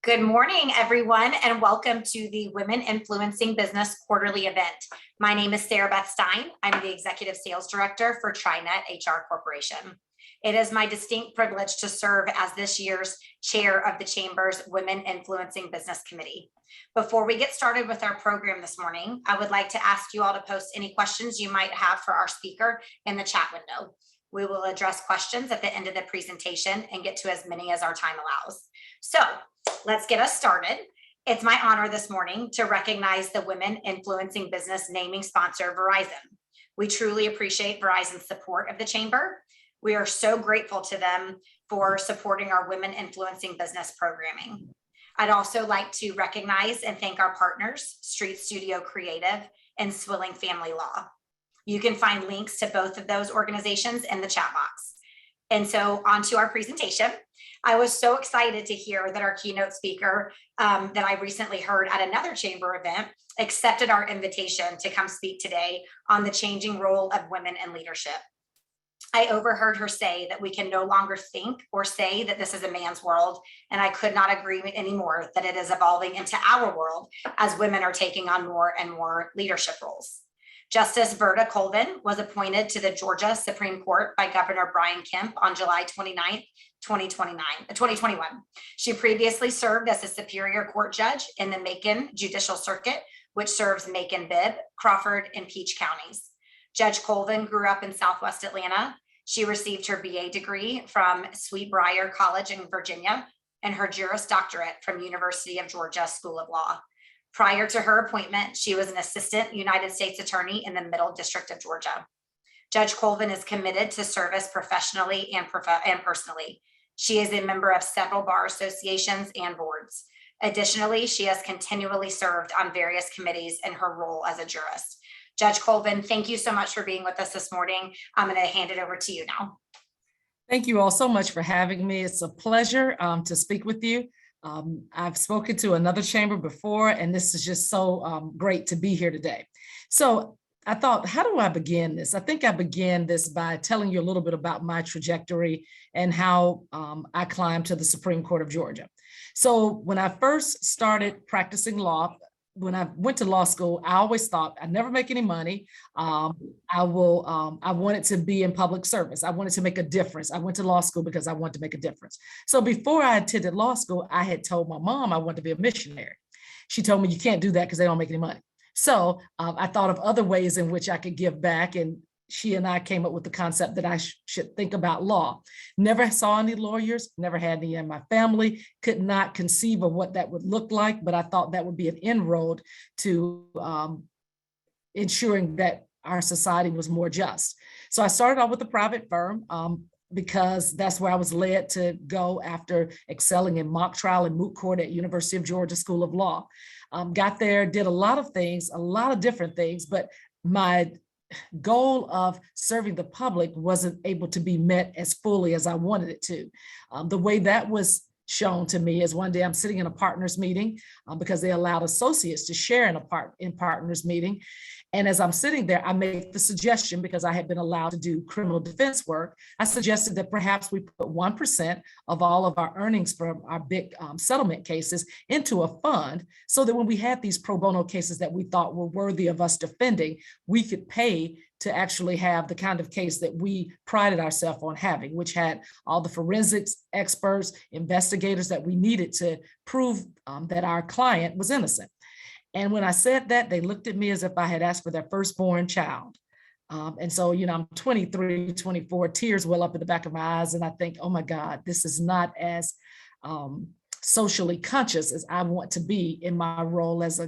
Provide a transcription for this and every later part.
Good morning, everyone, and welcome to the Women Influencing Business Quarterly event. My name is Sarah Beth Stein. I'm the Executive Sales Director for TriNet HR Corporation. It is my distinct privilege to serve as this year's chair of the Chamber's Women Influencing Business Committee. Before we get started with our program this morning, I would like to ask you all to post any questions you might have for our speaker in the chat window. We will address questions at the end of the presentation and get to as many as our time allows. So let's get us started. It's my honor this morning to recognize the Women Influencing Business naming sponsor, Verizon. We truly appreciate Verizon's support of the Chamber. We are so grateful to them for supporting our Women Influencing Business programming. I'd also like to recognize and thank our partners, Street Studio Creative and Swilling Family Law. You can find links to both of those organizations in the chat box. And so on to our presentation. I was so excited to hear that our keynote speaker that I recently heard at another Chamber event accepted our invitation to come speak today on the changing role of women in leadership. I overheard her say that we can no longer think or say that this is a man's world, and I could not agree anymore that it is evolving into our world as women are taking on more and more leadership roles. Justice Verda Colvin was appointed to the Georgia Supreme Court by Governor Brian Kemp on July 29, 2021. She previously served as a Superior Court judge in the Macon Judicial Circuit, which serves Macon, Bibb, Crawford, and Peach counties. Judge Colvin grew up in Southwest Atlanta. She received her BA degree from Sweetbriar College in Virginia and her Juris Doctorate from University of Georgia School of Law. Prior to her appointment, she was an assistant United States attorney in the Middle District of Georgia. Judge Colvin is committed to service professionally and personally. She is a member of several bar associations and boards. Additionally, she has continually served on various committees in her role as a jurist. Judge Colvin, thank you so much for being with us this morning. I'm going to hand it over to you now. Thank you all so much for having me. It's a pleasure to speak with you. I've spoken to another chamber before, and this is just so great to be here today. So I thought, how do I begin this? I think I began this by telling you a little bit about my trajectory and how I climbed to the Supreme Court of Georgia. So when I first started practicing law, when I went to law school, I always thought I'd never make any money. I wanted to be in public service. I wanted to make a difference. I went to law school because I wanted to make a difference. So before I attended law school, I had told my mom I wanted to be a missionary. She told me, you can't do that because they don't make any money. So I thought of other ways in which I could give back, and she and I came up with the concept that I should think about law. Never saw any lawyers, never had any in my family, could not conceive of what that would look like, but I thought that would be an inroad to ensuring that our society was more just. So I started off with a private firm because that's where I was led to go after excelling in mock trial and moot court at University of Georgia School of Law. Got there, did a lot of things, a lot of different things, but my goal of serving the public wasn't able to be met as fully as I wanted it to. The way that was shown to me is one day I'm sitting in a partners meeting because they allowed associates to share in partners meeting. And as I'm sitting there, I make the suggestion, because I had been allowed to do criminal defense work, I suggested that perhaps we put 1% of all of our earnings from our big settlement cases into a fund so that when we had these pro bono cases that we thought were worthy of us defending, we could pay to actually have the kind of case that we prided ourselves on having, which had all the forensics experts, investigators that we needed to prove that our client was innocent. And when I said that, they looked at me as if I had asked for their firstborn child. And so, I'm 23, 24, tears well up in the back of my eyes. And I think, oh my God, this is not as socially conscious as I want to be in my role as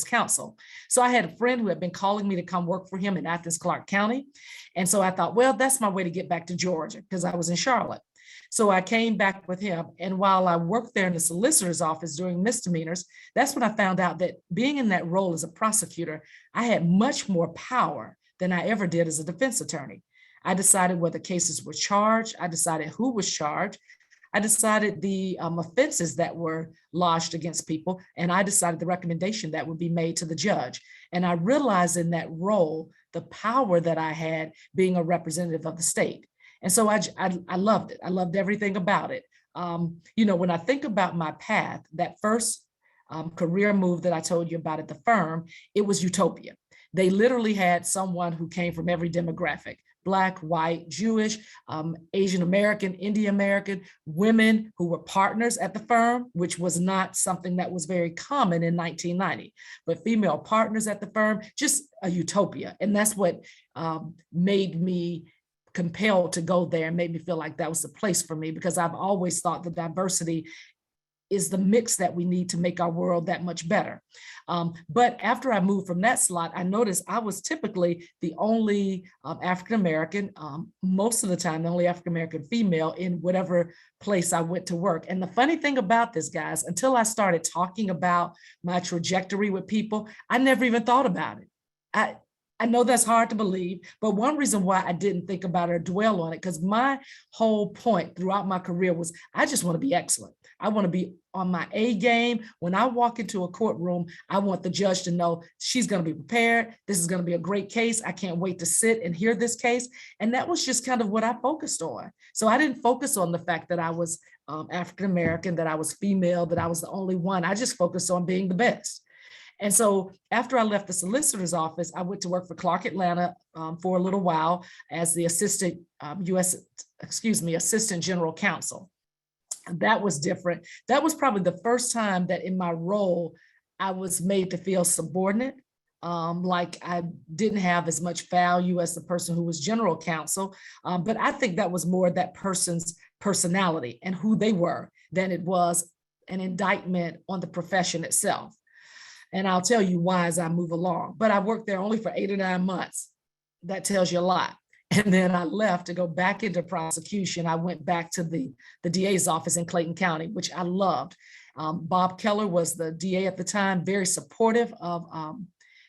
counsel. So I had a friend who had been calling me to come work for him in Athens, Clarke County. And so I thought, well, that's my way to get back to Georgia because I was in Charlotte. So I came back with him. And while I worked there in the solicitor's office doing misdemeanors, that's when I found out that being in that role as a prosecutor, I had much more power than I ever did as a defense attorney. I decided whether cases were charged. I decided who was charged. I decided the offenses that were lodged against people, and I decided the recommendation that would be made to the judge. And I realized in that role, the power that I had being a representative of the state. And so I loved it. I loved everything about it. When I think about my path, that first career move that I told you about at the firm, it was utopia. They literally had someone who came from every demographic: Black, white, Jewish, Asian American, Indian American, women who were partners at the firm, which was not something that was very common in 1990, but female partners at the firm, just a utopia. And that's what made me compelled to go there and made me feel like that was the place for me, because I've always thought that diversity is the mix that we need to make our world that much better. But after I moved from that slot, I noticed I was typically the only African-American, most of the time, the only African-American female in whatever place I went to work. And the funny thing about this, guys, until I started talking about my trajectory with people, I never even thought about it. I know that's hard to believe, but one reason why I didn't think about it or dwell on it, because my whole point throughout my career was I just want to be excellent. I want to be on my A game. When I walk into a courtroom, I want the judge to know she's going to be prepared. This is going to be a great case. I can't wait to sit and hear this case. And that was just kind of what I focused on. So I didn't focus on the fact that I was African-American, that I was female, that I was the only one. I just focused on being the best. And so after I left the solicitor's office, I went to work for Clark Atlanta for a little while as the assistant assistant general counsel. That was different. That was probably the first time that in my role, I was made to feel subordinate, like I didn't have as much value as the person who was general counsel. But I think that was more that person's personality and who they were than it was an indictment on the profession itself. And I'll tell you why as I move along. But I worked there only for 8 or 9 months. That tells you a lot. And then I left to go back into prosecution. I went back to the DA's office in Clayton County, which I loved. Bob Keller was the DA at the time, very supportive of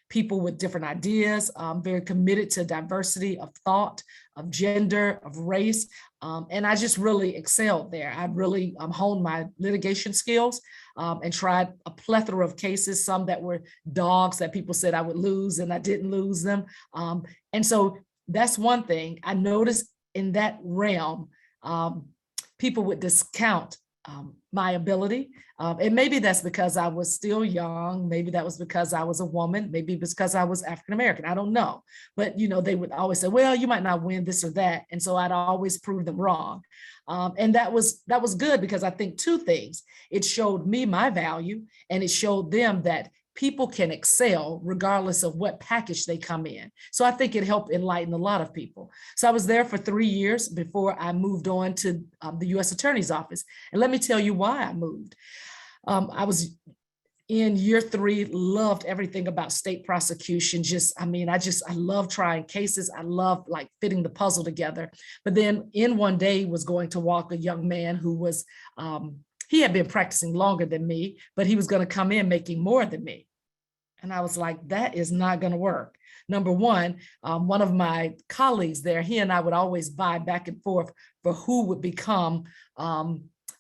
people with different ideas, very committed to diversity of thought, of gender, of race. And I just really excelled there. I really honed my litigation skills and tried a plethora of cases, some that were dogs that people said I would lose and I didn't lose them. And so that's one thing I noticed in that realm. People would discount my ability. And maybe that's because I was still young. Maybe that was because I was a woman. Maybe because I was African-American. I don't know. But, they would always say, well, you might not win this or that. And so I'd always prove them wrong. And that was good, because I think 2 things. It showed me my value, and it showed them that people can excel regardless of what package they come in. So I think it helped enlighten a lot of people. So I was there for 3 years before I moved on to the U.S. Attorney's Office. And let me tell you why I moved. I was in year 3, loved everything about state prosecution. I love trying cases. I love like fitting the puzzle together. But then in one day was going to walk a young man who was, he had been practicing longer than me, but he was going to come in making more than me. And I was like, that is not going to work. Number one of my colleagues there, he and I would always vie back and forth for who would become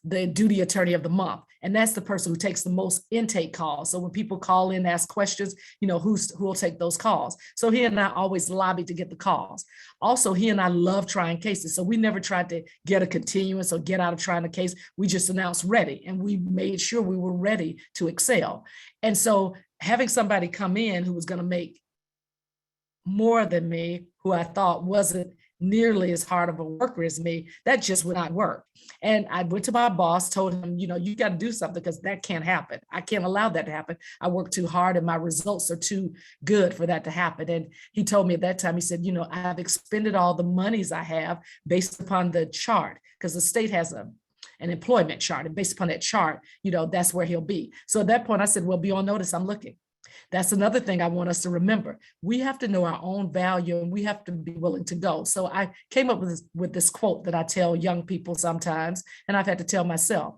the duty attorney of the month. And that's the person who takes the most intake calls. So when people call in, ask questions, who will take those calls. So he and I always lobbied to get the calls. Also, he and I love trying cases. So we never tried to get a continuance or get out of trying a case. We just announced ready, and we made sure we were ready to excel. And so having somebody come in who was going to make more than me, who I thought wasn't nearly as hard of a worker as me, that just would not work. And I went to my boss, told him, you got to do something, because that can't happen. I can't allow that to happen. I work too hard and my results are too good for that to happen. And he told me at that time, he said, I've expended all the monies I have based upon the chart, because the state has an employment chart, and based upon that chart, that's where he'll be. So at that point I said, well, be on notice, I'm looking. That's another thing I want us to remember. We have to know our own value, and we have to be willing to go. So I came up with this quote that I tell young people sometimes, and I've had to tell myself,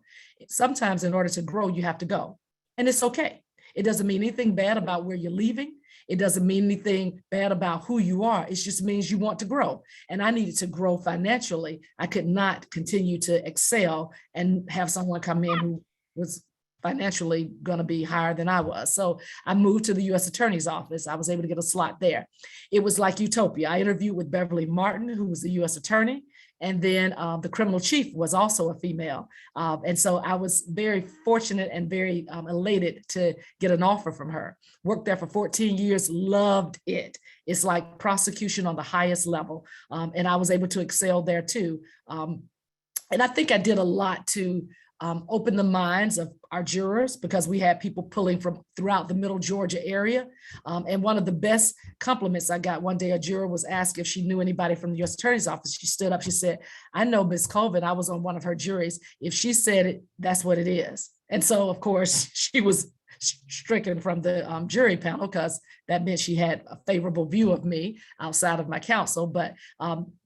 sometimes in order to grow, you have to go. And it's okay. It doesn't mean anything bad about where you're leaving. It doesn't mean anything bad about who you are. It just means you want to grow. And I needed to grow financially. I could not continue to excel and have someone come in who was financially going to be higher than I was. So I moved to the U.S. Attorney's Office. I was able to get a slot there. It was like utopia. I interviewed with Beverly Martin, who was the U.S. Attorney. And then the criminal chief was also a female. And so I was very fortunate and very elated to get an offer from her. Worked there for 14 years, loved it. It's like prosecution on the highest level. And I was able to excel there too. And I think I did a lot to open the minds of our jurors, because we had people pulling from throughout the middle Georgia area. And one of the best compliments I got one day, a juror was asked if she knew anybody from the U.S. Attorney's Office. She stood up, she said, "I know Ms. Colvin, I was on one of her juries. If she said it, that's what it is." And so, of course, she was stricken from the jury panel, because that meant she had a favorable view of me outside of my counsel. But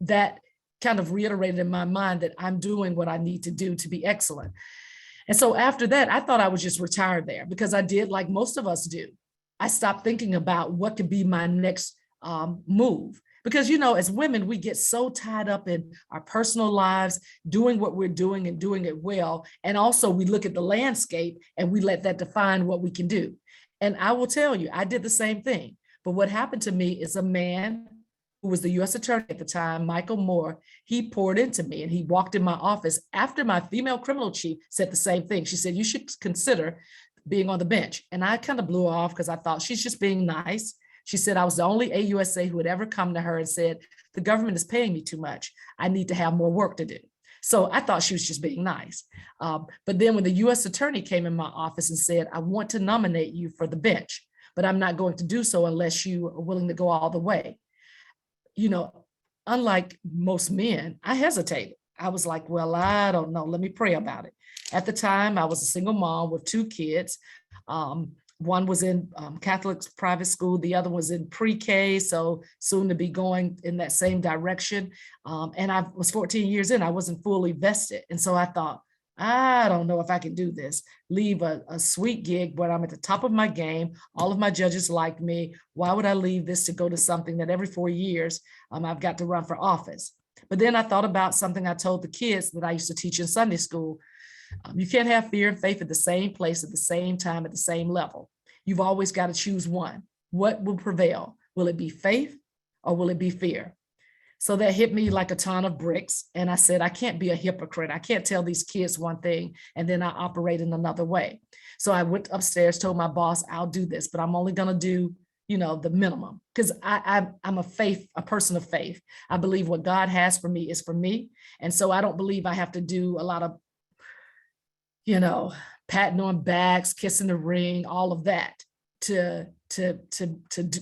that kind of reiterated in my mind that I'm doing what I need to do to be excellent. And so after that, I thought I would just retire there, because I did like most of us do. I stopped thinking about what could be my next move. Because, as women, we get so tied up in our personal lives, doing what we're doing and doing it well. And also we look at the landscape and we let that define what we can do. And I will tell you, I did the same thing. But what happened to me is a man who was the U.S. attorney at the time, Michael Moore, he poured into me, and he walked in my office after my female criminal chief said the same thing. She said, "You should consider being on the bench." And I kind of blew her off, because I thought she's just being nice. She said I was the only AUSA who had ever come to her and said, "The government is paying me too much. I need to have more work to do." So I thought she was just being nice. But then when the U.S. attorney came in my office and said, "I want to nominate you for the bench, but I'm not going to do so unless you are willing to go all the way." Unlike most men, I hesitated. I was like, well, I don't know. Let me pray about it. At the time, I was a single mom with 2 kids. One was in Catholic private school. The other was in pre-K, so soon to be going in that same direction. And I was 14 years in. I wasn't fully vested. And so I thought, I don't know if I can do this. Leave a sweet gig, but I'm at the top of my game. All of my judges like me. Why would I leave this to go to something that every 4 years I've got to run for office? But then I thought about something I told the kids that I used to teach in Sunday school. You can't have fear and faith at the same place at the same time at the same level. You've always got to choose one. What will prevail? Will it be faith or will it be fear? So that hit me like a ton of bricks. And I said, I can't be a hypocrite. I can't tell these kids one thing and then I operate in another way. So I went upstairs, told my boss, I'll do this, but I'm only going to do, the minimum, because I'm a person of faith. I believe what God has for me is for me. And so I don't believe I have to do a lot of, patting on backs, kissing the ring, all of that to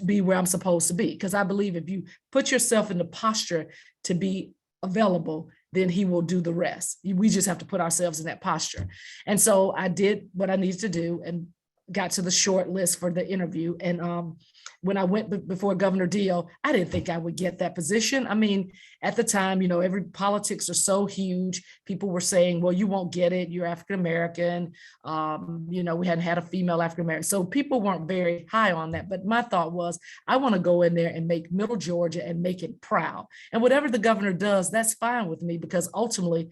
be where I'm supposed to be. Because I believe if you put yourself in the posture to be available, then he will do the rest. We just have to put ourselves in that posture. And so I did what I needed to do and got to the short list for the interview. And when I went before Governor Deal, I didn't think I would get that position. I mean, at the time, every politics are so huge. People were saying, well, you won't get it. You're African-American. We hadn't had a female African-American. So people weren't very high on that. But my thought was, I want to go in there and make Middle Georgia and make it proud. And whatever the governor does, that's fine with me, because ultimately,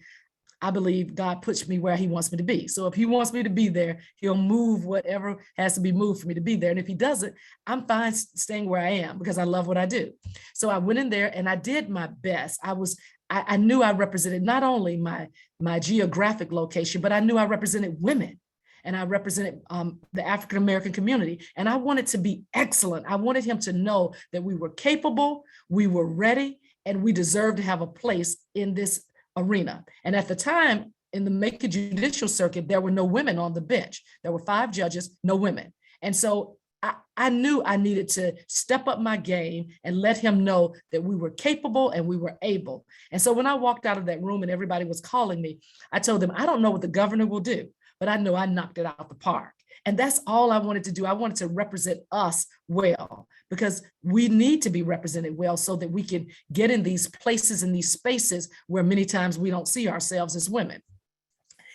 I believe God puts me where he wants me to be. So if he wants me to be there, he'll move whatever has to be moved for me to be there. And if he doesn't, I'm fine staying where I am because I love what I do. So I went in there and I did my best. I knew I represented not only my geographic location, but I knew I represented women. And I represented the African-American community. And I wanted to be excellent. I wanted him to know that we were capable, we were ready, and we deserved to have a place in this arena. And at the time, in the Macon judicial circuit, there were no women on the bench. There were 5 judges, no women. And so I knew I needed to step up my game and let him know that we were capable and we were able. And so when I walked out of that room and everybody was calling me, I told them, I don't know what the governor will do, but I know I knocked it out the park. And that's all I wanted to do. I wanted to represent us well, because we need to be represented well so that we can get in these places and these spaces where many times we don't see ourselves as women.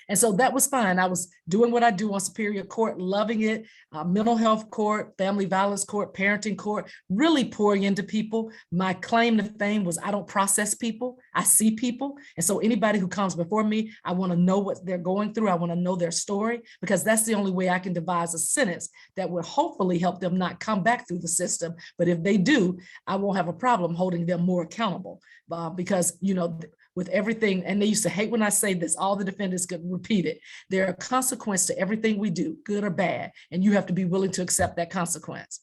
And so that was fine. I was doing what I do on Superior Court, loving it, mental health court, family violence court, parenting court, really pouring into people. My claim to fame was I don't process people, I see people. And so anybody who comes before me, I want to know what they're going through. I want to know their story, because that's the only way I can devise a sentence that will hopefully help them not come back through the system. But if they do, I won't have a problem holding them more accountable because, with everything. And they used to hate when I say this, all the defendants could repeat it. There are consequences to everything we do, good or bad, and you have to be willing to accept that consequence.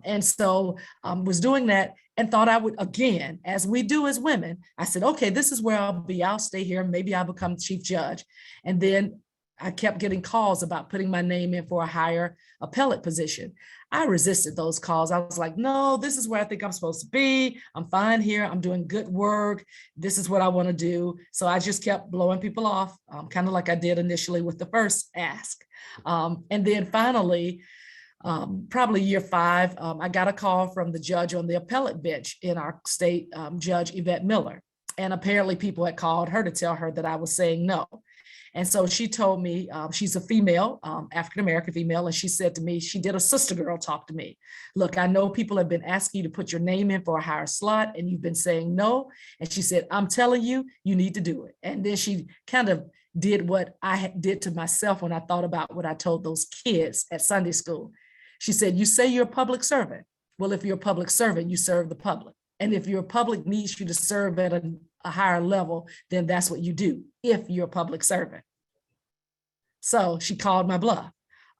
And so was doing that and thought I would, again, as we do as women, I said, okay, this is where I'll be. I'll stay here. Maybe I'll become chief judge. And then I kept getting calls about putting my name in for a higher appellate position. I resisted those calls. I was like, no, this is where I think I'm supposed to be. I'm fine here. I'm doing good work. This is what I want to do. So I just kept blowing people off, kind of like I did initially with the first ask. And then finally, probably year 5, I got a call from the judge on the appellate bench in our state, Judge Yvette Miller. And apparently people had called her to tell her that I was saying no. And so she told me, she's a female, African-American female, and she said to me, she did a sister girl talk to me. Look, I know people have been asking you to put your name in for a higher slot and you've been saying no. And she said, I'm telling you, you need to do it. And then she kind of did what I did to myself when I thought about what I told those kids at Sunday school. She said, you say you're a public servant. Well, if you're a public servant, you serve the public. And if your public needs you to serve at a higher level, then that's what you do if you're a public servant. So she called my bluff.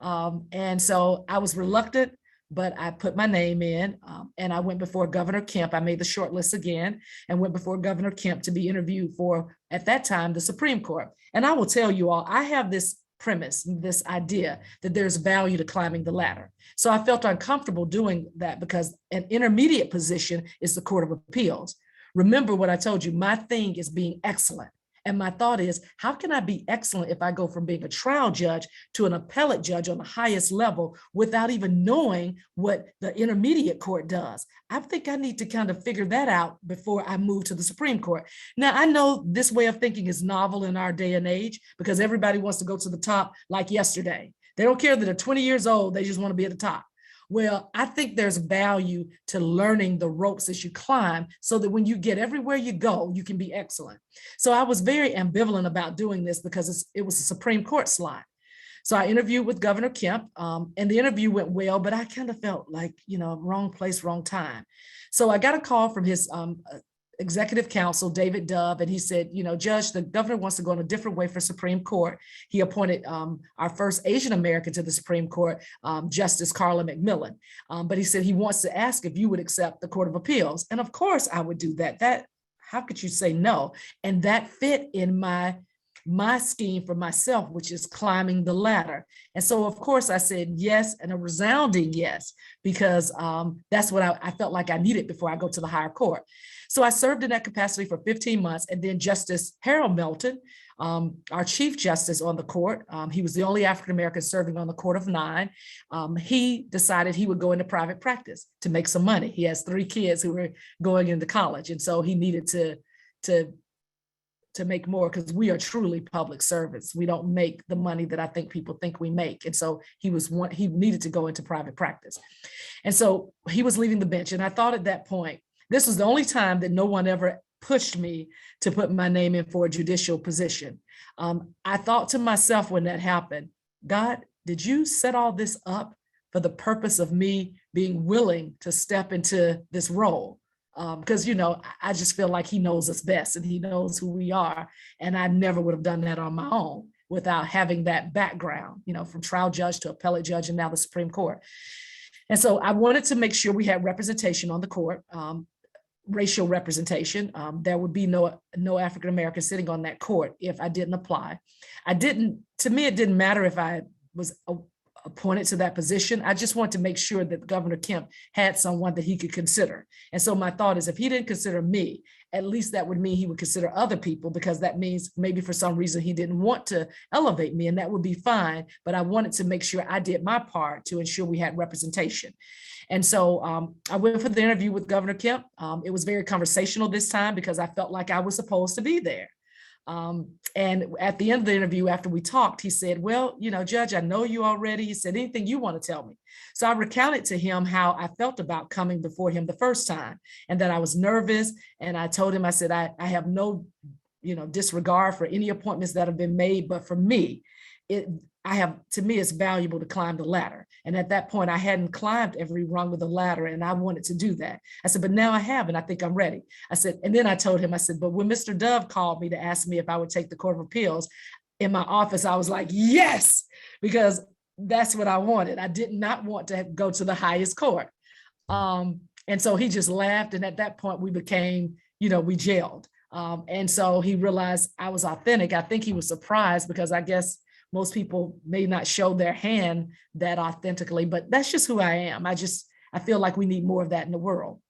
And so I was reluctant, but I put my name in and I went before Governor Kemp. I made the short list again and went before Governor Kemp to be interviewed for, at that time, the Supreme Court. And I will tell you all, I have this premise, this idea that there's value to climbing the ladder. So I felt uncomfortable doing that because an intermediate position is the Court of Appeals. Remember what I told you, my thing is being excellent. And my thought is, how can I be excellent if I go from being a trial judge to an appellate judge on the highest level without even knowing what the intermediate court does? I think I need to kind of figure that out before I move to the Supreme Court. Now, I know this way of thinking is novel in our day and age because everybody wants to go to the top like yesterday. They don't care that they're 20 years old, they just want to be at the top. Well, I think there's value to learning the ropes as you climb so that when you get everywhere you go, you can be excellent. So I was very ambivalent about doing this because it was a Supreme Court slot. So I interviewed with Governor Kemp and the interview went well, but I kind of felt like, wrong place, wrong time. So I got a call from his executive counsel, David Dove, and he said, Judge, the governor wants to go in a different way for Supreme Court. He appointed our first Asian American to the Supreme Court, Justice Carla McMillan. But he said he wants to ask if you would accept the Court of Appeals. And of course I would do that. How could you say no? And that fit in my scheme for myself, which is climbing the ladder. And so, of course, I said yes, and a resounding yes, because that's what I felt like I needed before I go to the higher court. So I served in that capacity for 15 months. And then Justice Harold Melton, our Chief Justice on the court, he was the only African-American serving on the Court of 9. He decided he would go into private practice to make some money. He has 3 kids who were going into college. And so he needed to make more because we are truly public servants. We don't make the money that I think people think we make. And so he needed to go into private practice. And so he was leaving the bench. And I thought at that point, this was the only time that no one ever pushed me to put my name in for a judicial position. I thought to myself when that happened, God, did you set all this up for the purpose of me being willing to step into this role? Because, I just feel like he knows us best and he knows who we are. And I never would have done that on my own without having that background, from trial judge to appellate judge and now the Supreme Court. And so I wanted to make sure we had representation on the court, racial representation. There would be no African-American sitting on that court if I didn't apply. To me, it didn't matter if I was appointed to that position. I just wanted to make sure that Governor Kemp had someone that he could consider. And so my thought is if he didn't consider me, at least that would mean he would consider other people, because that means maybe for some reason he didn't want to elevate me, and that would be fine. But I wanted to make sure I did my part to ensure we had representation. And so I went for the interview with Governor Kemp. It was very conversational this time because I felt like I was supposed to be there. And at the end of the interview, after we talked, he said, well, Judge, I know you already. He said, anything you want to tell me? So I recounted to him how I felt about coming before him the first time and that I was nervous. And I told him, I said, I have no, disregard for any appointments that have been made. But for me, to me, it's valuable to climb the ladder. And at that point, I hadn't climbed every rung of the ladder, and I wanted to do that. I said, but now I have, and I think I'm ready. I said, and then I told him, I said, but when Mr. Dove called me to ask me if I would take the Court of Appeals in my office, I was like, yes, because that's what I wanted. I did not want to go to the highest court. And so he just laughed. And at that point, we became, we gelled. And so he realized I was authentic. I think he was surprised because I guess most people may not show their hand that authentically, but that's just who I am. I feel like we need more of that in the world.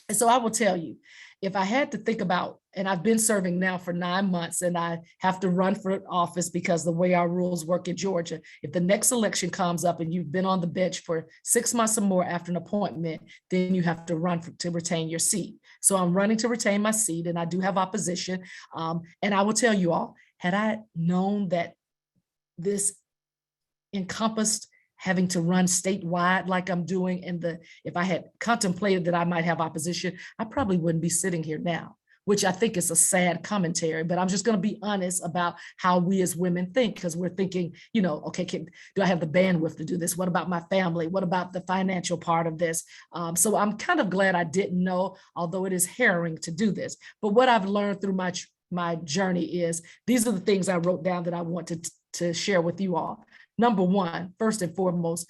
And so I will tell you, if I had to think about, and I've been serving now for 9 months, and I have to run for office because the way our rules work in Georgia, if the next election comes up and you've been on the bench for 6 months or more after an appointment, then you have to run to retain your seat. So I'm running to retain my seat, and I do have opposition. And I will tell you all, had I known that this encompassed having to run statewide like I'm doing, and if I had contemplated that I might have opposition, I probably wouldn't be sitting here now, which I think is a sad commentary, but I'm just going to be honest about how we as women think, because we're thinking, okay, do I have the bandwidth to do this? What about my family? What about the financial part of this? So I'm kind of glad I didn't know, although it is harrowing to do this. But what I've learned through my journey is, these are the things I wrote down that I want to share with you all. Number one, first and foremost,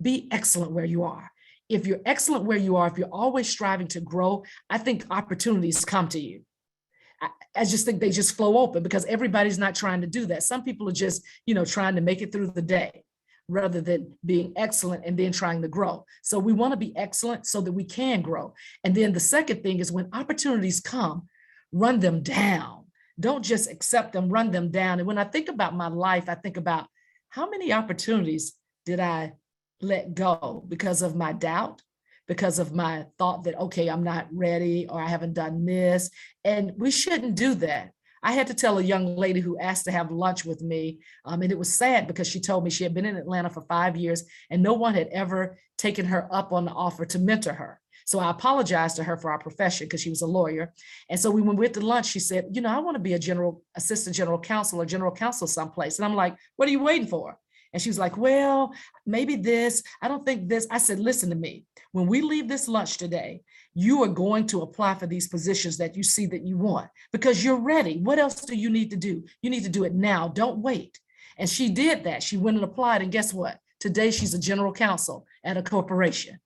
be excellent where you are. If you're excellent where you are, if you're always striving to grow, I think opportunities come to you. I just think they just flow open, because everybody's not trying to do that. Some people are just, trying to make it through the day rather than being excellent and then trying to grow. So we want to be excellent so that we can grow. And then the second thing is, when opportunities come, run them down. Don't just accept them, run them down. And when I think about my life, I think about, how many opportunities did I let go because of my doubt, because of my thought that, okay, I'm not ready, or I haven't done this. And we shouldn't do that. I had to tell a young lady who asked to have lunch with me, and it was sad because she told me she had been in Atlanta for 5 years and no one had ever taken her up on the offer to mentor her. So I apologized to her for our profession, because she was a lawyer. And so when we went to lunch, she said, I want to be a assistant general counsel or general counsel someplace. And I'm like, what are you waiting for? And she was like, well, maybe this, I don't think this. I said, listen to me. When we leave this lunch today, you are going to apply for these positions that you see that you want, because you're ready. What else do you need to do? You need to do it now. Don't wait. And she did that. She went and applied. And guess what? Today, she's a general counsel at a corporation,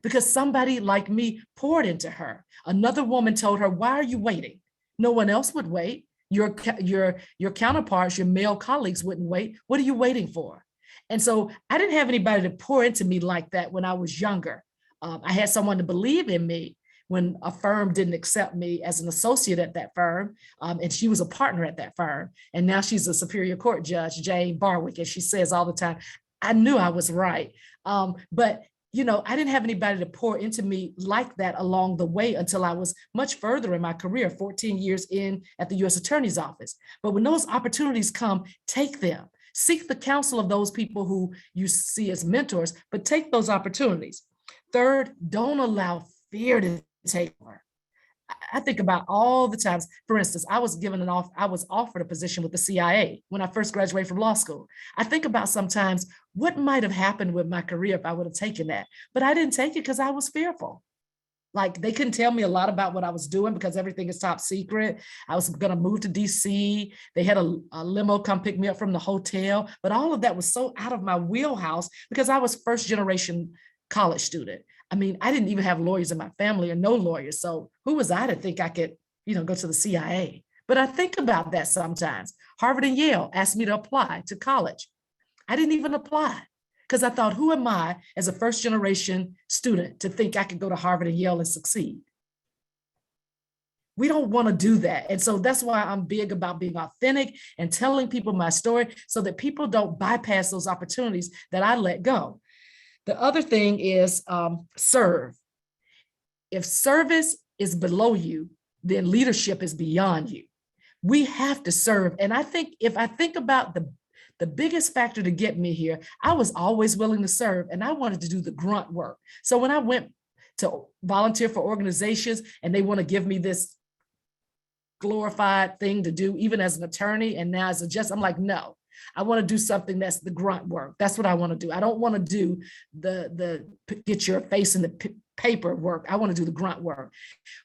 because somebody like me poured into her. Another woman told her, why are you waiting? No one else would wait. Your counterparts, your male colleagues wouldn't wait. What are you waiting for? And so I didn't have anybody to pour into me like that when I was younger. I had someone to believe in me when a firm didn't accept me as an associate at that firm. And she was a partner at that firm. And now she's a Superior Court judge, Jane Barwick. And she says all the time, I knew I was right. But I didn't have anybody to pour into me like that along the way until I was much further in my career, 14 years in at the U.S. Attorney's Office. But when those opportunities come, take them. Seek the counsel of those people who you see as mentors, but take those opportunities. Third, don't allow fear to take over. I think about all the times, for instance, I was offered a position with the CIA when I first graduated from law school. I think about sometimes what might have happened with my career if I would have taken that, but I didn't take it because I was fearful. Like, they couldn't tell me a lot about what I was doing because everything is top secret. I was going to move to DC. They had a limo come pick me up from the hotel, but all of that was so out of my wheelhouse because I was first generation college student. I mean, I didn't even have lawyers in my family or no lawyers. So who was I to think I could, go to the CIA? But I think about that sometimes. Harvard and Yale asked me to apply to college. I didn't even apply because I thought, who am I as a first generation student to think I could go to Harvard and Yale and succeed? We don't want to do that. And so that's why I'm big about being authentic and telling people my story so that people don't bypass those opportunities that I let go. The other thing is serve. If service is below you, then leadership is beyond you. We have to serve. And I think if I think about the biggest factor to get me here, I was always willing to serve and I wanted to do the grunt work. So when I went to volunteer for organizations and they want to give me this glorified thing to do, even as an attorney. And now as a judge, I'm like, no, I want to do something that's the grunt work. That's what I want to do. I don't want to do the get your face in the paper work. I want to do the grunt work.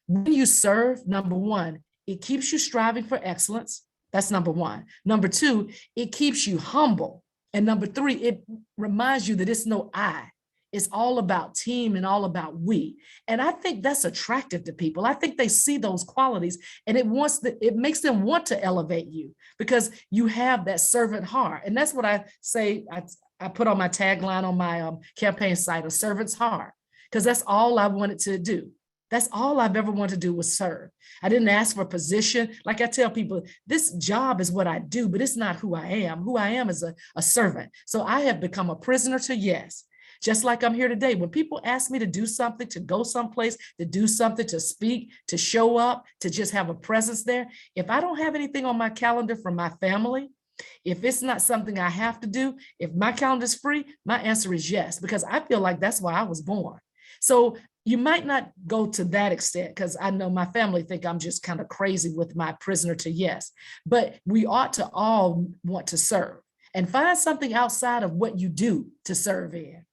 When you serve, number one, it keeps you striving for excellence. That's number one. Number two, it keeps you humble. And number three, it reminds you that it's no I. It's all about team and all about we. And I think that's attractive to people. I think they see those qualities and it makes them want to elevate you because you have that servant heart. And that's what I say, I put on my tagline on my campaign site, a servant's heart, because that's all I wanted to do. That's all I've ever wanted to do was serve. I didn't ask for a position. Like I tell people, this job is what I do, but it's not who I am. Who I am is a servant. So I have become a prisoner to yes. Just like I'm here today, when people ask me to do something, to go someplace, to do something, to speak, to show up, to just have a presence there, if I don't have anything on my calendar from my family, if it's not something I have to do, if my calendar is free, my answer is yes, because I feel like that's why I was born. So you might not go to that extent because I know my family think I'm just kind of crazy with my prisoner to yes, but we ought to all want to serve and find something outside of what you do to serve in.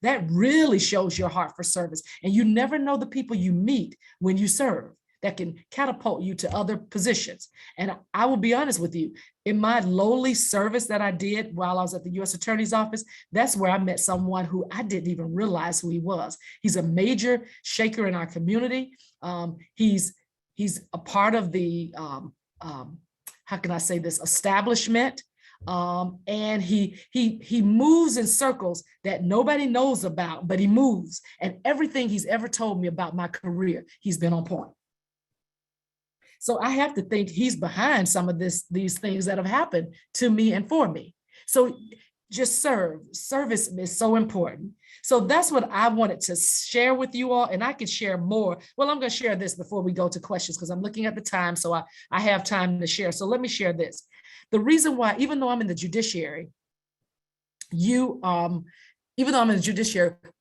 That really shows your heart for service. And you never know the people you meet when you serve that can catapult you to other positions. And I will be honest with you, in my lowly service that I did while I was at the U.S. Attorney's Office, that's where I met someone who I didn't even realize who he was. He's a major shaker in our community. He's a part of the, how can I say this, establishment. And he moves in circles that nobody knows about, but he moves. And everything he's ever told me about my career, he's been on point. So I have to think he's behind some of these things that have happened to me and for me. So just service is so important. So that's what I wanted to share with you all. And I can share more. Well, I'm going to share this before we go to questions because I'm looking at the time. So I have time to share. So let me share this. The reason why, even though I'm in the judiciary,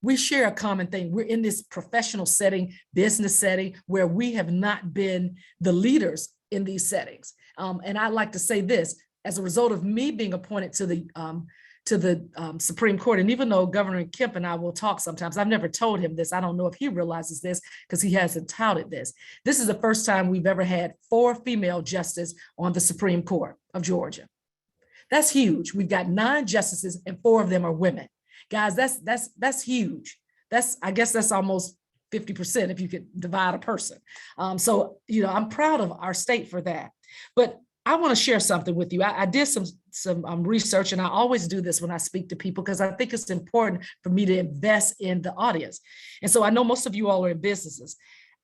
we share a common thing. We're in this professional setting, business setting, where we have not been the leaders in these settings. And I like to say this, as a result of me being appointed to the Supreme Court, and even though Governor Kemp and I will talk sometimes, I've never told him this. I don't know if he realizes this because he hasn't touted this. This is the first time we've ever had 4 female justices on the Supreme Court of Georgia. That's huge. We've got 9 justices and 4 of them are women. Guys, that's huge. I guess that's almost 50% if you could divide a person. So, I'm proud of our state for that. But I want to share something with you. I did some research, and I always do this when I speak to people because I think it's important for me to invest in the audience. And so I know most of you all are in businesses.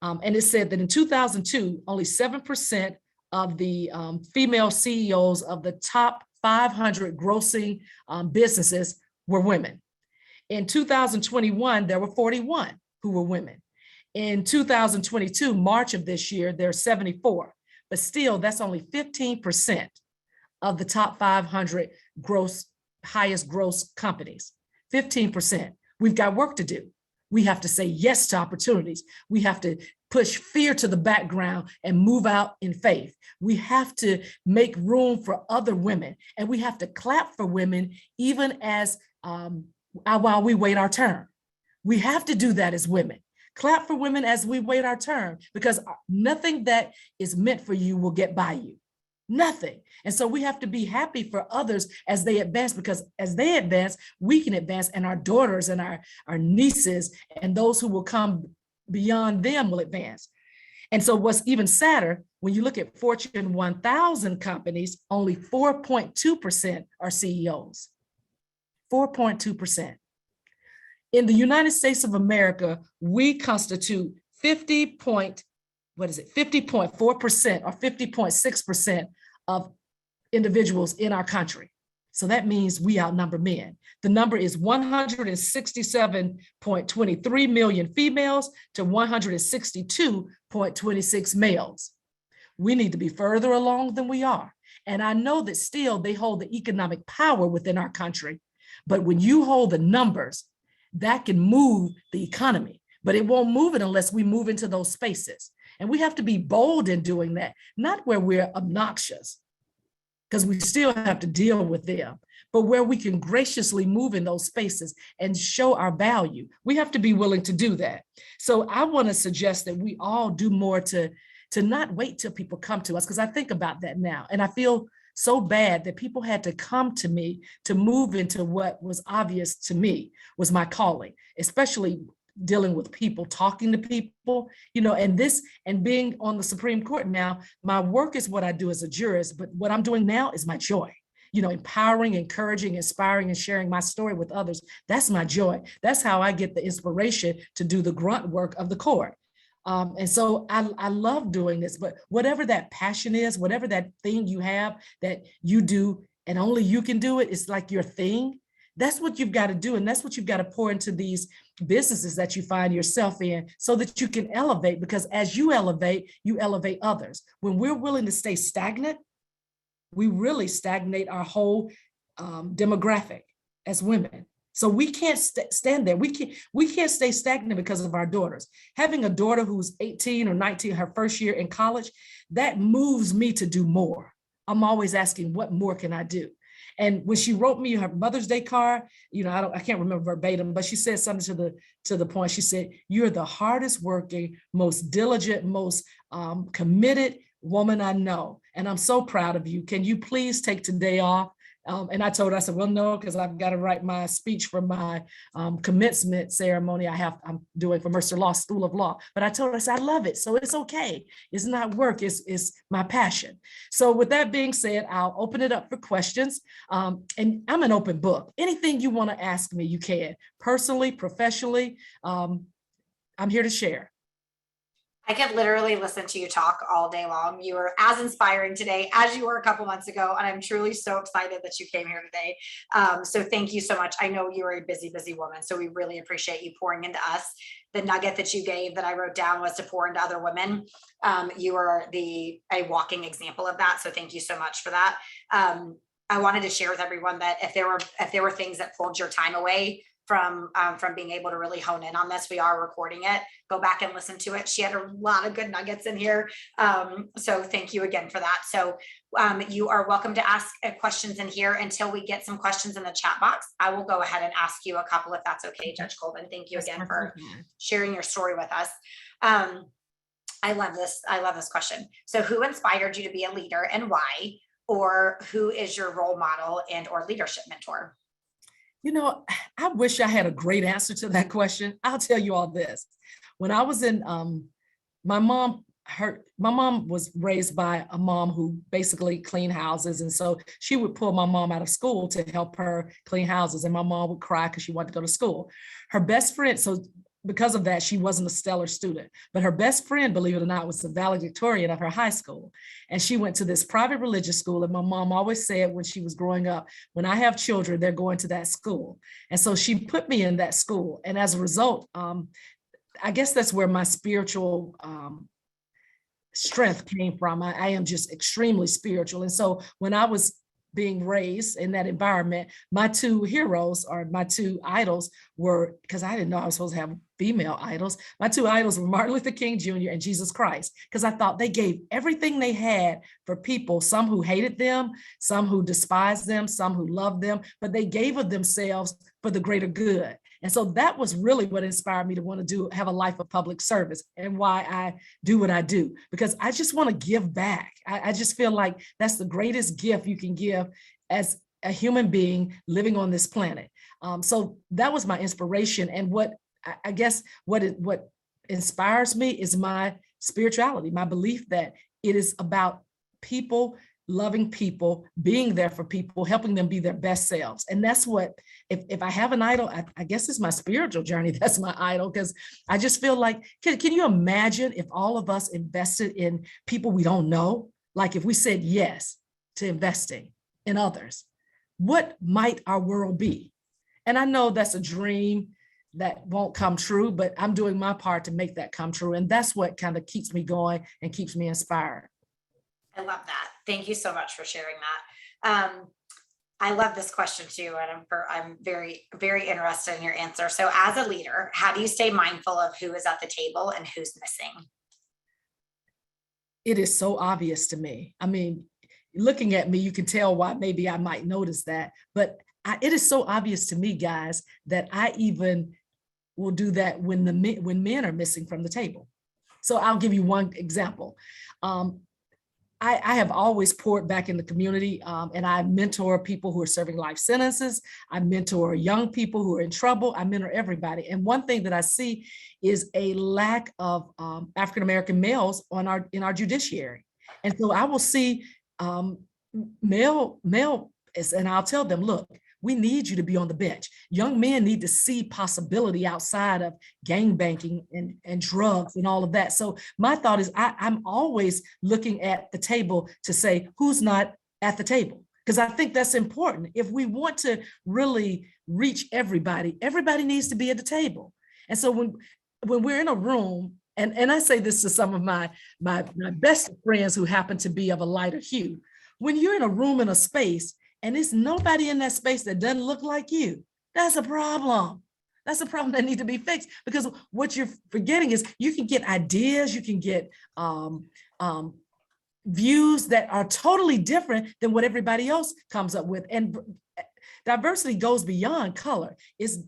And it said that in 2002, only 7% of the female CEOs of the top 500 grossing businesses were women. In 2021, there were 41 who were women. In 2022, March of this year, there are 74. But still, that's only 15% of the top 500 highest gross companies. 15%. We've got work to do. We have to say yes to opportunities. We have to push fear to the background and move out in faith. We have to make room for other women, and we have to clap for women even as while we wait our turn. We have to do that as women. Clap for women as we wait our turn, because nothing that is meant for you will get by you. Nothing. And so we have to be happy for others as they advance, because as they advance, we can advance, and our daughters and our nieces and those who will come beyond them will advance. And so what's even sadder, when you look at Fortune 1000 companies, only 4.2% are CEOs. 4.2%. In the United States of America, we constitute 50.4% or 50.6% of individuals in our country. So that means we outnumber men. The number is 167.23 million females to 162.26 males. We need to be further along than we are. And I know that still they hold the economic power within our country. But when you hold the numbers, that can move the economy, but it won't move it unless we move into those spaces. And we have to be bold in doing that, not where we're obnoxious, because we still have to deal with them, but where we can graciously move in those spaces and show our value. We have to be willing to do that. So I want to suggest that we all do more to not wait till people come to us, because I think about that now. And I feel so bad that people had to come to me to move into what was obvious to me was my calling, especially dealing with people, talking to people, and being on the Supreme Court now. My work is what I do as a jurist, but what I'm doing now is my joy. Empowering, encouraging, inspiring, and sharing my story with others. That's my joy. That's how I get the inspiration to do the grunt work of the court. And so I love doing this, but whatever that passion is, whatever that thing you have that you do and only you can do it, it's like your thing. That's what you've got to do. And that's what you've got to pour into these businesses that you find yourself in so that you can elevate, because as you elevate others. When we're willing to stay stagnant, we really stagnate our whole demographic as women. So we can't stand there. We can't stay stagnant because of our daughters. Having a daughter who's 18 or 19, her first year in college, that moves me to do more. I'm always asking, what more can I do? And when she wrote me her Mother's Day card, I can't remember verbatim, but she said something to the point. She said, "You're the hardest working, most diligent, most committed woman I know. And I'm so proud of you. Can you please take today off?" And I told her, I said, "Well, no, because I've got to write my speech for my commencement ceremony I'm doing for Mercer Law School of Law." But I told her, I said, "I love it. So it's okay. It's not work. It's my passion." So with that being said, I'll open it up for questions. And I'm an open book. Anything you want to ask me, you can. Personally, professionally, I'm here to share. I could literally listen to you talk all day long. You were as inspiring today as you were a couple months ago, and I'm truly so excited that you came here today. So thank you so much. I know you're a busy, busy woman, so we really appreciate you pouring into us. The nugget that you gave that I wrote down was to pour into other women. You are a walking example of that, so thank you so much for that. I wanted to share with everyone that if there were things that pulled your time away from being able to really hone in on this, we are recording it. Go back and listen to it. She had a lot of good nuggets in here. So thank you again for that. So you are welcome to ask questions in here until we get some questions in the chat box. I will go ahead and ask you a couple if that's okay, Judge Colvin. Thank you again for sharing your story with us. I love this. I love this question. So who inspired you to be a leader and why? Or who is your role model and or leadership mentor? I wish I had a great answer to that question. I'll tell you all this. When I was in, my mom was raised by a mom who basically cleaned houses. And so she would pull my mom out of school to help her clean houses. And my mom would cry because she wanted to go to school. Her best friend, so because of that, she wasn't a stellar student, but her best friend, believe it or not, was the valedictorian of her high school. And she went to this private religious school. And my mom always said when she was growing up, when I have children, they're going to that school. And so she put me in that school. And as a result, I guess that's where my spiritual strength came from. I am just extremely spiritual. And so when I was being raised in that environment, my two heroes or my two idols were, because I didn't know I was supposed to have female idols. My two idols were Martin Luther King Jr. and Jesus Christ, because I thought they gave everything they had for people, some who hated them, some who despised them, some who loved them, but they gave of themselves for the greater good. And so that was really what inspired me to want to have a life of public service, and why I do what I do, because I just want to give back. I just feel like that's the greatest gift you can give as a human being living on this planet. So that was my inspiration. And what I guess what inspires me is my spirituality, my belief that it is about people, loving people, being there for people, helping them be their best selves. And that's what, if I have an idol, I guess it's my spiritual journey. That's my idol, because I just feel like, can you imagine if all of us invested in people we don't know? Like if we said yes to investing in others, what might our world be? And I know that's a dream that won't come true, but I'm doing my part to make that come true. And that's what kind of keeps me going and keeps me inspired. I love that. Thank you so much for sharing that. I love this question too, and I'm very, very interested in your answer. So as a leader, how do you stay mindful of who is at the table and who's missing? It is so obvious to me. I mean, looking at me, you can tell why maybe I might notice that, but it is so obvious to me, guys, that I even will do that when when men are missing from the table. So I'll give you one example. Um, I have always poured back in the community, and I mentor people who are serving life sentences. I mentor young people who are in trouble. I mentor everybody. And one thing that I see is a lack of African-American males in our judiciary. And so I will see um, male, and I'll tell them, look, we need you to be on the bench. Young men need to see possibility outside of gang banking and drugs and all of that. So my thought is I'm always looking at the table to say who's not at the table, because I think that's important. If we want to really reach everybody, everybody needs to be at the table. And so when we're in a room, and I say this to some of my best friends who happen to be of a lighter hue, when you're in a room, in a space, and there's nobody in that space that doesn't look like you, that's a problem. That's a problem that needs to be fixed, because what you're forgetting is you can get ideas, you can get views that are totally different than what everybody else comes up with. And diversity goes beyond color. It's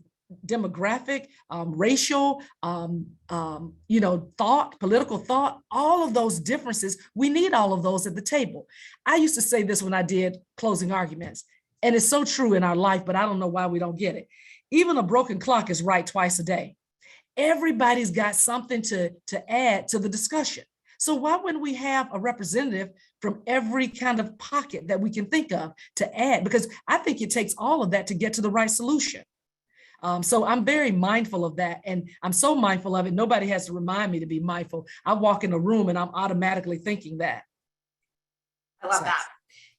demographic, racial, thought, political thought, all of those differences. We need all of those at the table. I used to say this when I did closing arguments, and it's so true in our life, but I don't know why we don't get it. Even a broken clock is right twice a day. Everybody's got something to add to the discussion. So why wouldn't we have a representative from every kind of pocket that we can think of to add? Because I think it takes all of that to get to the right solution. So I'm very mindful of that. And I'm so mindful of it. Nobody has to remind me to be mindful. I walk in a room and I'm automatically thinking that. I love that.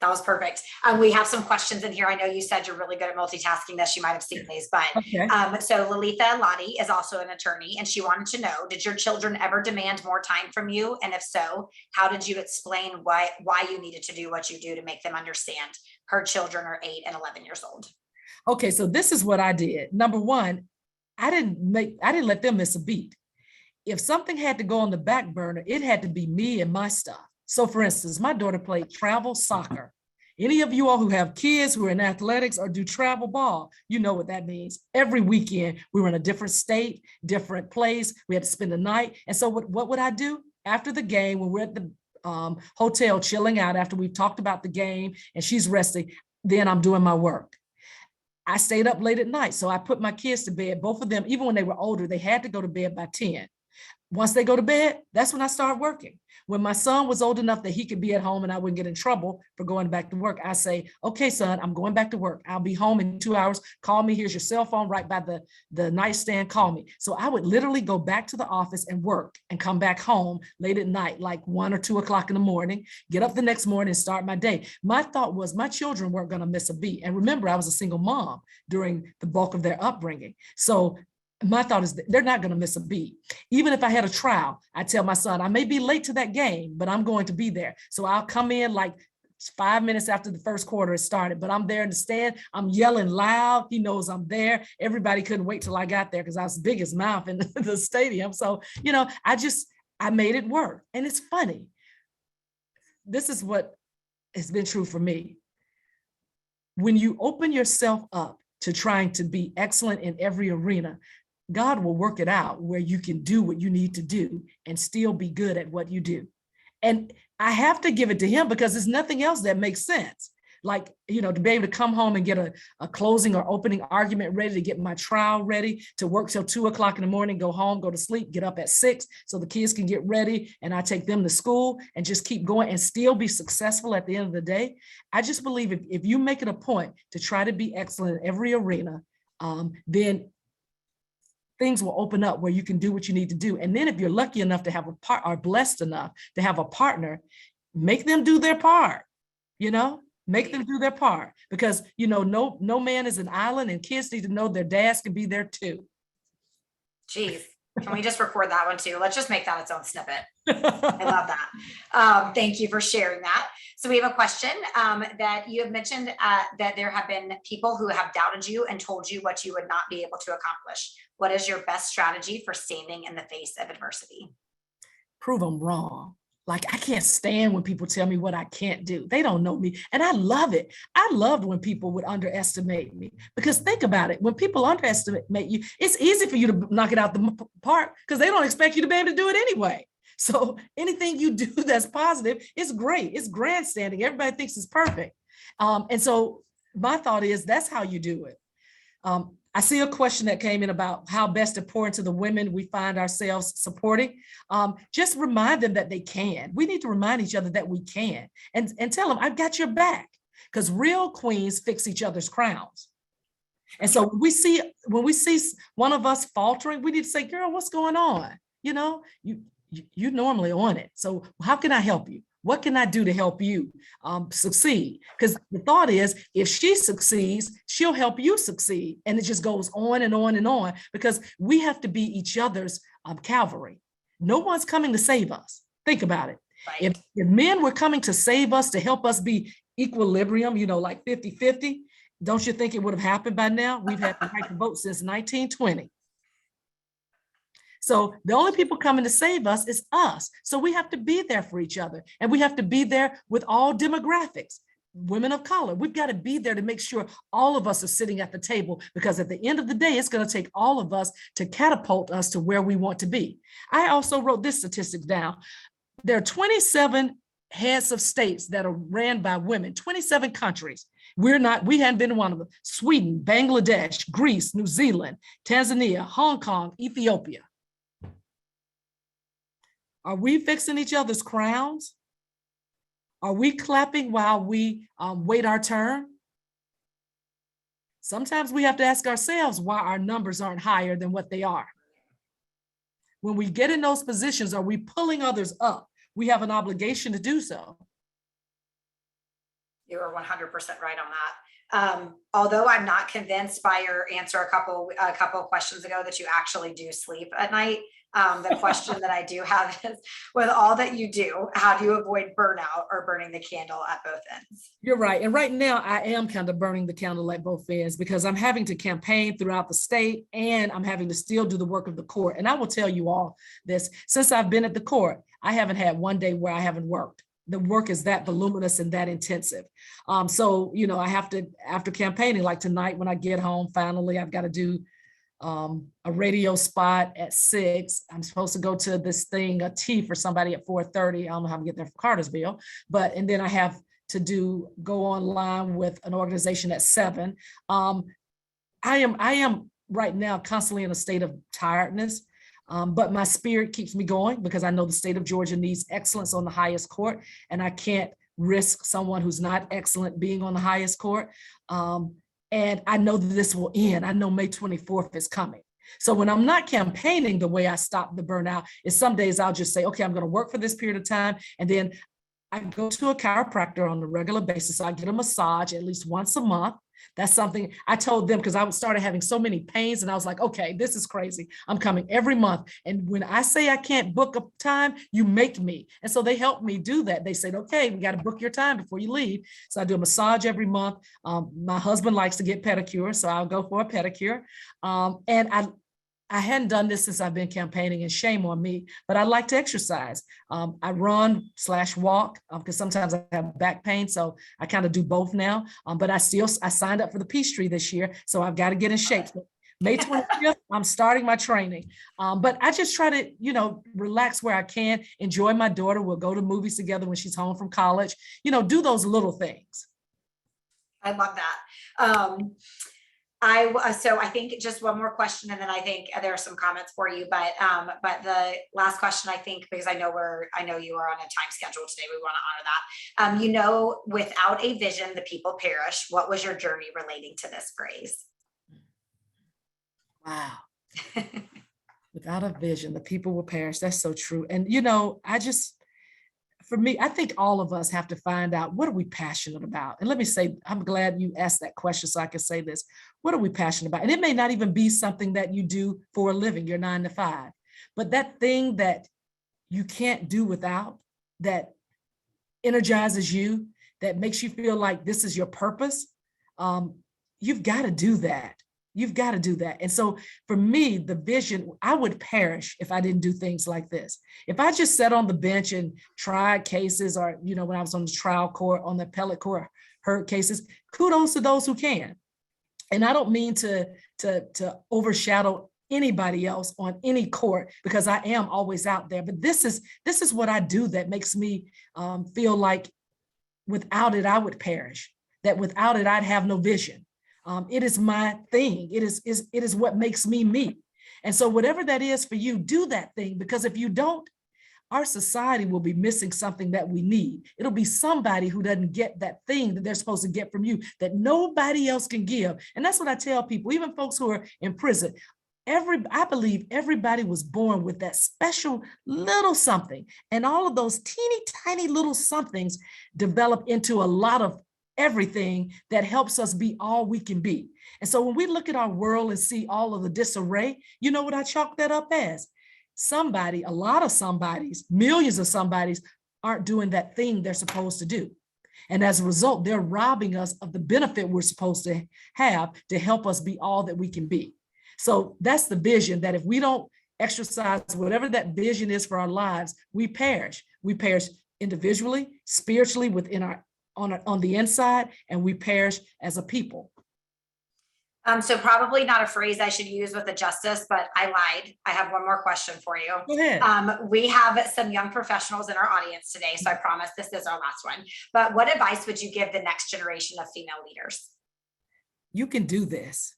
That was perfect. We have some questions in here. I know you said you're really good at multitasking this. You might have seen these, but okay. So Lalitha Lani is also an attorney, and she wanted to know, did your children ever demand more time from you? And if so, how did you explain why you needed to do what you do to make them understand? Her children are 8 and 11 years old. Okay, so this is what I did. Number one, I didn't let them miss a beat. If something had to go on the back burner, it had to be me and my stuff. So for instance, my daughter played travel soccer. Any of you all who have kids who are in athletics or do travel ball, you know what that means. Every weekend, we were in a different state, different place. We had to spend the night. And so what would I do? After the game, when we're at the hotel chilling out, after we've talked about the game and she's resting, then I'm doing my work. I stayed up late at night. So I put my kids to bed, both of them, even when they were older, they had to go to bed by 10. Once they go to bed, that's when I start working. When my son was old enough that he could be at home and I wouldn't get in trouble for going back to work, I say, okay, son, I'm going back to work. I'll be home in 2 hours. Call me. Here's your cell phone right by the nightstand. Call me. So I would literally go back to the office and work and come back home late at night, like 1 or 2 o'clock in the morning, get up the next morning and start my day. My thought was my children weren't going to miss a beat. And remember, I was a single mom during the bulk of their upbringing. So my thought is they're not going to miss a beat. Even if I had a trial, I tell my son, I may be late to that game, but I'm going to be there. So I'll come in like 5 minutes after the first quarter has started, but I'm there in the stand. I'm yelling loud. He knows I'm there. Everybody couldn't wait till I got there because I was big as mouth in the stadium. So, I made it work. And it's funny. This is what has been true for me. When you open yourself up to trying to be excellent in every arena, God will work it out where you can do what you need to do and still be good at what you do. And I have to give it to him because there's nothing else that makes sense. Like, to be able to come home and get a closing or opening argument ready, to get my trial ready, to work till 2 o'clock in the morning, go home, go to sleep, get up at 6 so the kids can get ready and I take them to school and just keep going and still be successful at the end of the day. I just believe if you make it a point to try to be excellent in every arena, then things will open up where you can do what you need to do. And then if you're lucky enough to have or blessed enough to have a partner, make them do their part, make them do their part, because, no man is an island and kids need to know their dads can be there too. Geez. Can we just record that one too? Let's just make that its own snippet. I love that. Thank you for sharing that. So we have a question that you have mentioned that there have been people who have doubted you and told you what you would not be able to accomplish. What is your best strategy for standing in the face of adversity? Prove them wrong. Like, I can't stand when people tell me what I can't do. They don't know me. And I love it. I loved when people would underestimate me, because think about it. When people underestimate you, it's easy for you to knock it out the park because they don't expect you to be able to do it anyway. So anything you do that's positive is great. It's grandstanding. Everybody thinks it's perfect. And so my thought is that's how you do it. I see a question that came in about how best to pour into the women we find ourselves supporting. Just remind them that they can. We need to remind each other that we can, and tell them, I've got your back, because real queens fix each other's crowns. And so when we see one of us faltering, we need to say, girl, what's going on? You normally on it. So how can I help you? What can I do to help you succeed? Because the thought is, if she succeeds, she'll help you succeed. And it just goes on and on and on, because we have to be each other's cavalry. No one's coming to save us. Think about it. Right. If men were coming to save us, to help us be equilibrium, like 50-50, don't you think it would have happened by now? We've had the right to vote since 1920. So the only people coming to save us is us. So we have to be there for each other, and we have to be there with all demographics, women of color. We've got to be there to make sure all of us are sitting at the table, because at the end of the day, it's going to take all of us to catapult us to where we want to be. I also wrote this statistic down. There are 27 heads of states that are ran by women, 27 countries. We hadn't been one of them. Sweden, Bangladesh, Greece, New Zealand, Tanzania, Hong Kong, Ethiopia. Are we fixing each other's crowns? Are we clapping while we wait our turn? Sometimes we have to ask ourselves why our numbers aren't higher than what they are. When we get in those positions, are we pulling others up? We have an obligation to do so. You are 100% right on that. Although I'm not convinced by your answer a couple of questions ago that you actually do sleep at night. The question that I do have is, with all that you do, how do you avoid burnout or burning the candle at both ends? You're right. And right now I am kind of burning the candle at both ends, because I'm having to campaign throughout the state, and I'm having to still do the work of the court. And I will tell you all this, since I've been at the court, I haven't had one day where I haven't worked. The work is that voluminous and that intensive. So, I have to, after campaigning, like tonight when I get home, finally, I've got to do a radio spot at 6. I'm supposed to go to this thing, a tea for somebody at 4:30. I don't know how to get there from Cartersville, and then I have to go online with an organization at 7. I am right now constantly in a state of tiredness, but my spirit keeps me going, because I know the state of Georgia needs excellence on the highest court, and I can't risk someone who's not excellent being on the highest court. And I know that this will end. I know May 24th is coming. So when I'm not campaigning, the way I stop the burnout is some days I'll just say, okay, I'm going to work for this period of time. And then I go to a chiropractor on a regular basis. I get a massage at least once a month. That's something I told them, because I started having so many pains, and I was like, okay, this is crazy. I'm coming every month. And when I say I can't book a time, you make me. And so they helped me do that. They said, okay, we got to book your time before you leave. So I do a massage every month. My husband likes to get pedicures, so I'll go for a pedicure. And I hadn't done this since I've been campaigning, and shame on me, but I like to exercise. I run/walk, because sometimes I have back pain. So I kind of do both now, but I signed up for the Peachtree this year. So I've got to get in shape. So May 25th, I'm starting my training. But I just try to, relax where I can, enjoy my daughter. We'll go to movies together when she's home from college, do those little things. I love that. So I think just one more question, and then I think there are some comments for you, but the last question, I think, because I know you are on a time schedule today, we want to honor that. Without a vision, the people perish. What was your journey relating to this phrase? Wow. Without a vision, the people will perish. That's so true. And, for me, I think all of us have to find out, what are we passionate about? And let me say, I'm glad you asked that question so I can say this. What are we passionate about? And it may not even be something that you do for a living, your 9 to 5, but that thing that you can't do without, that energizes you, that makes you feel like this is your purpose. You've got to do that. You've got to do that. And so for me, the vision, I would perish if I didn't do things like this. If I just sat on the bench and tried cases, or, when I was on the trial court, on the appellate court, heard cases, kudos to those who can. And I don't mean to overshadow anybody else on any court, because I am always out there. But this is what I do that makes me feel like without it, I would perish, that without it, I'd have no vision. It is my thing. It is what makes me me. And so whatever that is for you, do that thing, because if you don't, our society will be missing something that we need. It'll be somebody who doesn't get that thing that they're supposed to get from you that nobody else can give. And that's what I tell people, even folks who are in prison. I believe everybody was born with that special little something, and all of those teeny tiny little somethings develop into a lot of everything that helps us be all we can be. And so when we look at our world and see all of the disarray, you know what I chalk that up as? Somebody, a lot of somebodies, millions of somebodies aren't doing that thing they're supposed to do. And as a result, they're robbing us of the benefit we're supposed to have to help us be all that we can be. So that's the vision, that if we don't exercise whatever that vision is for our lives, we perish. We perish individually, spiritually, within our on the inside, and we perish as a people. So probably not a phrase I should use with a justice, but I lied. I have one more question for you. Go ahead. We have some young professionals in our audience today, so I promise this is our last one. But what advice would you give the next generation of female leaders? You can do this.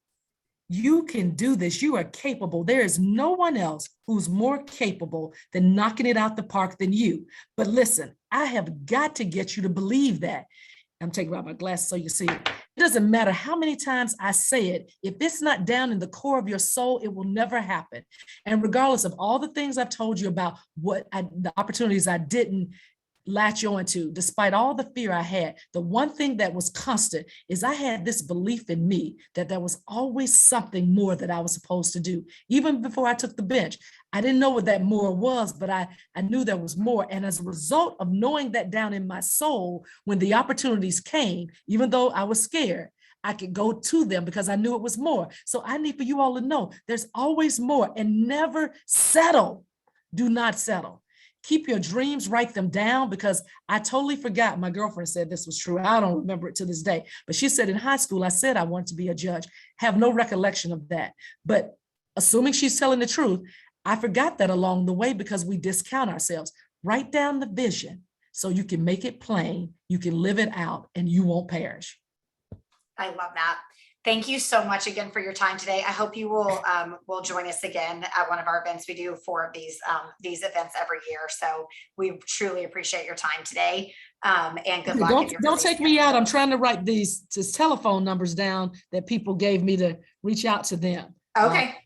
You can do this. You are capable. There is no one else who's more capable than knocking it out the park than you. But listen, I have got to get you to believe that. I'm taking out my glasses so you see it. It doesn't matter how many times I say it. If it's not down in the core of your soul, it will never happen. And regardless of all the things I've told you about the opportunities I didn't latch on to, despite all the fear I had, the one thing that was constant is I had this belief in me that there was always something more that I was supposed to do. Even before I took the bench, I didn't know what that more was, but I knew there was more. And as a result of knowing that down in my soul, when the opportunities came, even though I was scared, I could go to them because I knew it was more. So I need for you all to know there's always more, and never settle. Do not settle. Keep your dreams, write them down, because I totally forgot. My girlfriend said this was true. I don't remember it to this day, but she said in high school, I said I wanted to be a judge. Have no recollection of that. But assuming she's telling the truth, I forgot that along the way because we discount ourselves. Write down the vision so you can make it plain, you can live it out, and you won't perish. I love that. Thank you so much again for your time today. I hope you will join us again at one of our events. We do 4 of these events every year. So we truly appreciate your time today. And good luck. Don't take me out. I'm trying to write these telephone numbers down that people gave me to reach out to them. Okay.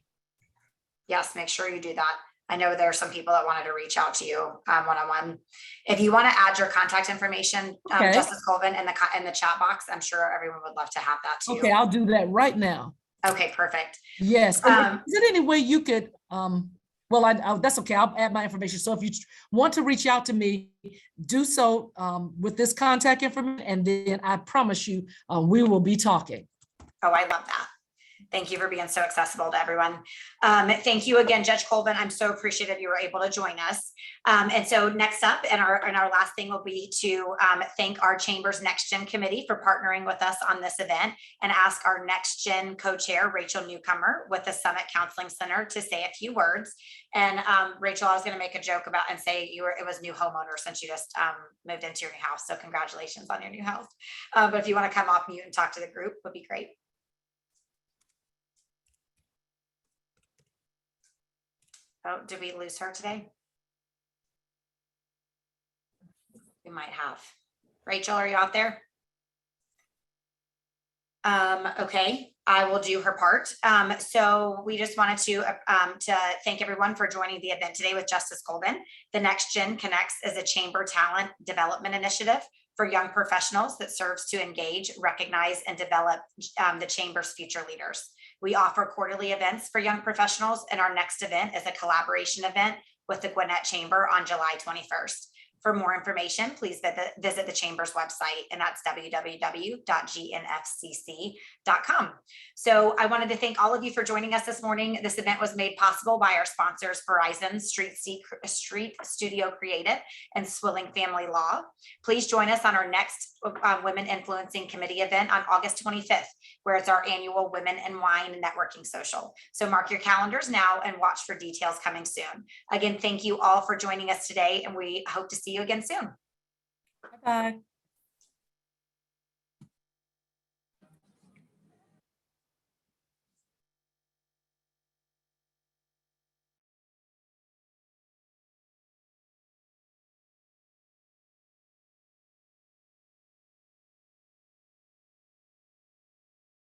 Yes, make sure you do that. I know there are some people that wanted to reach out to you one-on-one. If you want to add your contact information, okay. Justice Colvin, in the chat box, I'm sure everyone would love to have that too. Okay, I'll do that right now. Okay, perfect. Yes. Is there any way you could, well, that's okay. I'll add my information. So if you want to reach out to me, do so with this contact information, and then I promise you we will be talking. Oh, I love that. Thank you for being so accessible to everyone. Thank you again, Judge Colvin. I'm so appreciative you were able to join us. And so next up, and our last thing will be to thank our Chamber's Next Gen Committee for partnering with us on this event, and ask our Next Gen co-chair, Rachel Newcomer with the Summit Counseling Center, to say a few words. And Rachel, I was going to make a joke about and say it was new homeowner since you just moved into your new house. So congratulations on your new house. But if you want to come off mute and talk to the group, would be great. Oh, did we lose her today? We might have. Rachel, are you out there? Okay, I will do her part. So we just wanted to thank everyone for joining the event today with Justice Colvin. The Next Gen Connects is a chamber talent development initiative for young professionals that serves to engage, recognize, and develop the chamber's future leaders. We offer quarterly events for young professionals, and our next event is a collaboration event with the Gwinnett Chamber on July 21st. For more information, please visit the Chamber's website, and that's www.gnfcc.com. So I wanted to thank all of you for joining us this morning. This event was made possible by our sponsors, Verizon, Street Studio Creative, and Swilling Family Law. Please join us on our next Women Influencing Committee event on August 25th, where it's our annual Women in Wine Networking Social. So mark your calendars now and watch for details coming soon. Again, thank you all for joining us today, and we hope to see you again soon. Bye-bye.